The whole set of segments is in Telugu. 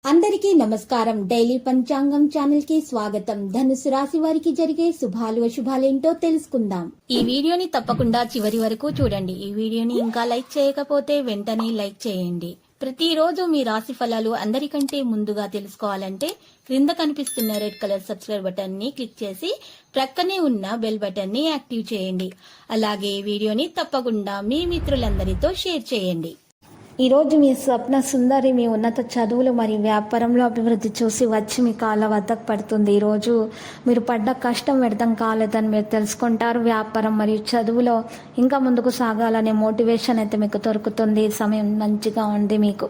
అందరికీ నమస్కారం. డైలీ పంచాంగం ఛానల్ కి స్వాగతం. ధనుసు రాశి వారికి జరిగే శుభాలు అశుభాలేంటో తెలుసుకుందాం. ఈ వీడియోని తప్పకుండా చివరి వరకు చూడండి. ఈ వీడియోని ఇంకా లైక్ చేయకపోతే వెంటనే లైక్ చేయండి. ప్రతిరోజు మీ రాశి ఫలాలు అందరికంటే ముందుగా తెలుసుకోవాలంటే క్రింద కనిపిస్తున్న రెడ్ కలర్ సబ్స్క్రైబ్ బటన్ ని క్లిక్ చేసి ప్రక్కనే ఉన్న బెల్ బటన్ ని యాక్టివ్ చేయండి. అలాగే వీడియోని తప్పకుండా మీ మిత్రులందరితో షేర్ చేయండి. ఈరోజు మీ స్వప్న సుందరి మీ ఉన్నత చదువులు మరియు వ్యాపారంలో అభివృద్ధి చూసి వచ్చి మీ కాళ్ళ వద్దకు పడుతుంది. ఈరోజు మీరు పడ్డ కష్టం వ్యర్థం కాలేదని మీరు తెలుసుకుంటారు. వ్యాపారం మరియు చదువులో ఇంకా ముందుకు సాగాలనే మోటివేషన్ అయితే మీకు దొరుకుతుంది. ఈ సమయం మంచిగా ఉంది. మీకు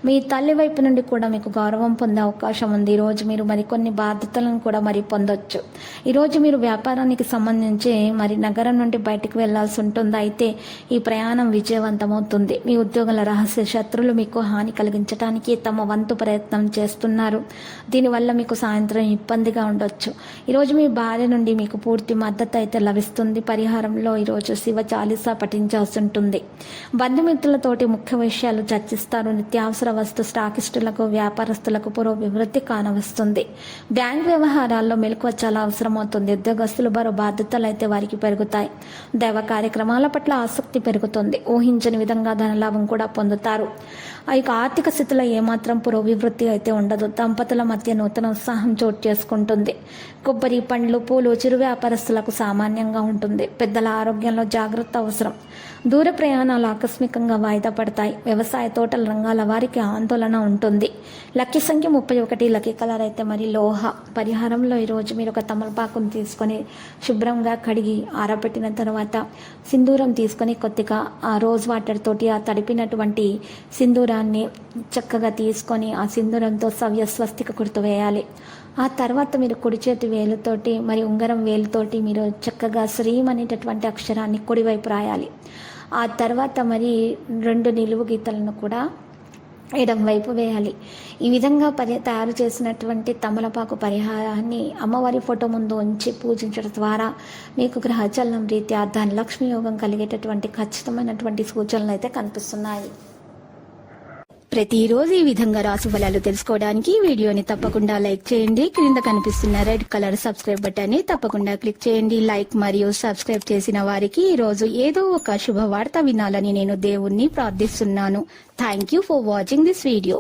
మీ తల్లి వైపు నుండి కూడా మీకు గౌరవం పొందే అవకాశం ఉంది. ఈరోజు మీరు మరికొన్ని బాధ్యతలను కూడా పొందొచ్చు. ఈరోజు మీరు వ్యాపారానికి సంబంధించి నగరం నుండి బయటికి వెళ్లాల్సి ఉంటుంది. అయితే ఈ ప్రయాణం విజయవంతమవుతుంది. మీ ఉద్యోగుల రహస్య శత్రులు మీకు హాని కలిగించడానికి తమ వంతు ప్రయత్నం చేస్తున్నారు. దీనివల్ల మీకు సాయంత్రం ఇబ్బందిగా ఉండొచ్చు. ఈరోజు మీ భార్య నుండి మీకు పూర్తి మద్దతు అయితే లభిస్తుంది. పరిహారంలో ఈరోజు శివ చాలీసా పఠించాల్సి ఉంటుంది. బంధుమిత్రులతోటి ముఖ్య విషయాలు చర్చిస్తారు. నిత్యావసర వస్తు స్టాకిస్టులకు వ్యాపారస్తులకు పురోభివృద్ధి కానవస్తుంది. బ్యాంక్ వ్యవహారాల్లో మెలకువ చాలా అవసరమవుతుంది. ఉద్యోగస్తులు బరో బాధ్యతలు అయితే వారికి పెరుగుతాయి. దైవ కార్యక్రమాల పట్ల ఆసక్తి పెరుగుతుంది. ఊహించని విధంగా ధనలాభం కూడా పొందుతారు. ఆర్థిక స్థితిలో ఏమాత్రం పురోభివృద్ధి అయితే ఉండదు. దంపతుల మధ్య నూతన ఉత్సాహం చోటు చేసుకుంటుంది. కొబ్బరి, పండ్లు, పూలు, చిరు వ్యాపారస్తులకు సామాన్యంగా ఉంటుంది. పెద్దల ఆరోగ్యంలో జాగ్రత్త అవసరం. దూర ప్రయాణాలు ఆకస్మికంగా వాయిదా పడతాయి. వ్యవసాయ తోటల రంగాల వారికి ఆందోళన ఉంటుంది. లక్కీ సంఖ్య 31. లక్కీ కలర్ అయితే లోహ. పరిహారంలో ఈరోజు మీరు ఒక తమలపాకును తీసుకొని శుభ్రంగా కడిగి ఆరబెట్టిన తర్వాత సింధూరం తీసుకొని కొద్దిగా ఆ రోజ్ వాటర్ తోటి ఆ తడిపినటువంటి సింధూరాన్ని చక్కగా తీసుకొని ఆ సింధూరంతో సవ్య స్వస్తిక గుర్తు వేయాలి. ఆ తర్వాత మీరు కుడి చేతి వేలుతోటి ఉంగరం వేలుతోటి మీరు చక్కగా శ్రీం అనేటటువంటి అక్షరాన్ని కుడివైపు రాయాలి. ఆ తర్వాత 2 నిలువు గీతలను కూడా ఎడం వైపు వేయాలి. ఈ విధంగా తయారు చేసినటువంటి తమలపాకు పరిహారాన్ని అమ్మవారి ఫోటో ముందు ఉంచి పూజించడం ద్వారా మీకు గ్రహచలనం రీత్యా ధనలక్ష్మి యోగం కలిగేటటువంటి ఖచ్చితమైనటువంటి సూచనలు అయితే కనిపిస్తున్నాయి. ప్రతిరోజు ఈ విధంగా రాశి ఫలాలు తెలుసుకోవడానికి వీడియోని తప్పకుండా లైక్ చేయండి. క్రింద కనిపిస్తున్న రెడ్ కలర్ సబ్స్క్రైబ్ బటన్ ని తప్పకుండా క్లిక్ చేయండి. లైక్ మరియు సబ్స్క్రైబ్ చేసిన వారికి ఈ రోజు ఏదో ఒక శుభవార్త వినాలని నేను దేవుణ్ణి ప్రార్థిస్తున్నాను. Thank you for watching this video.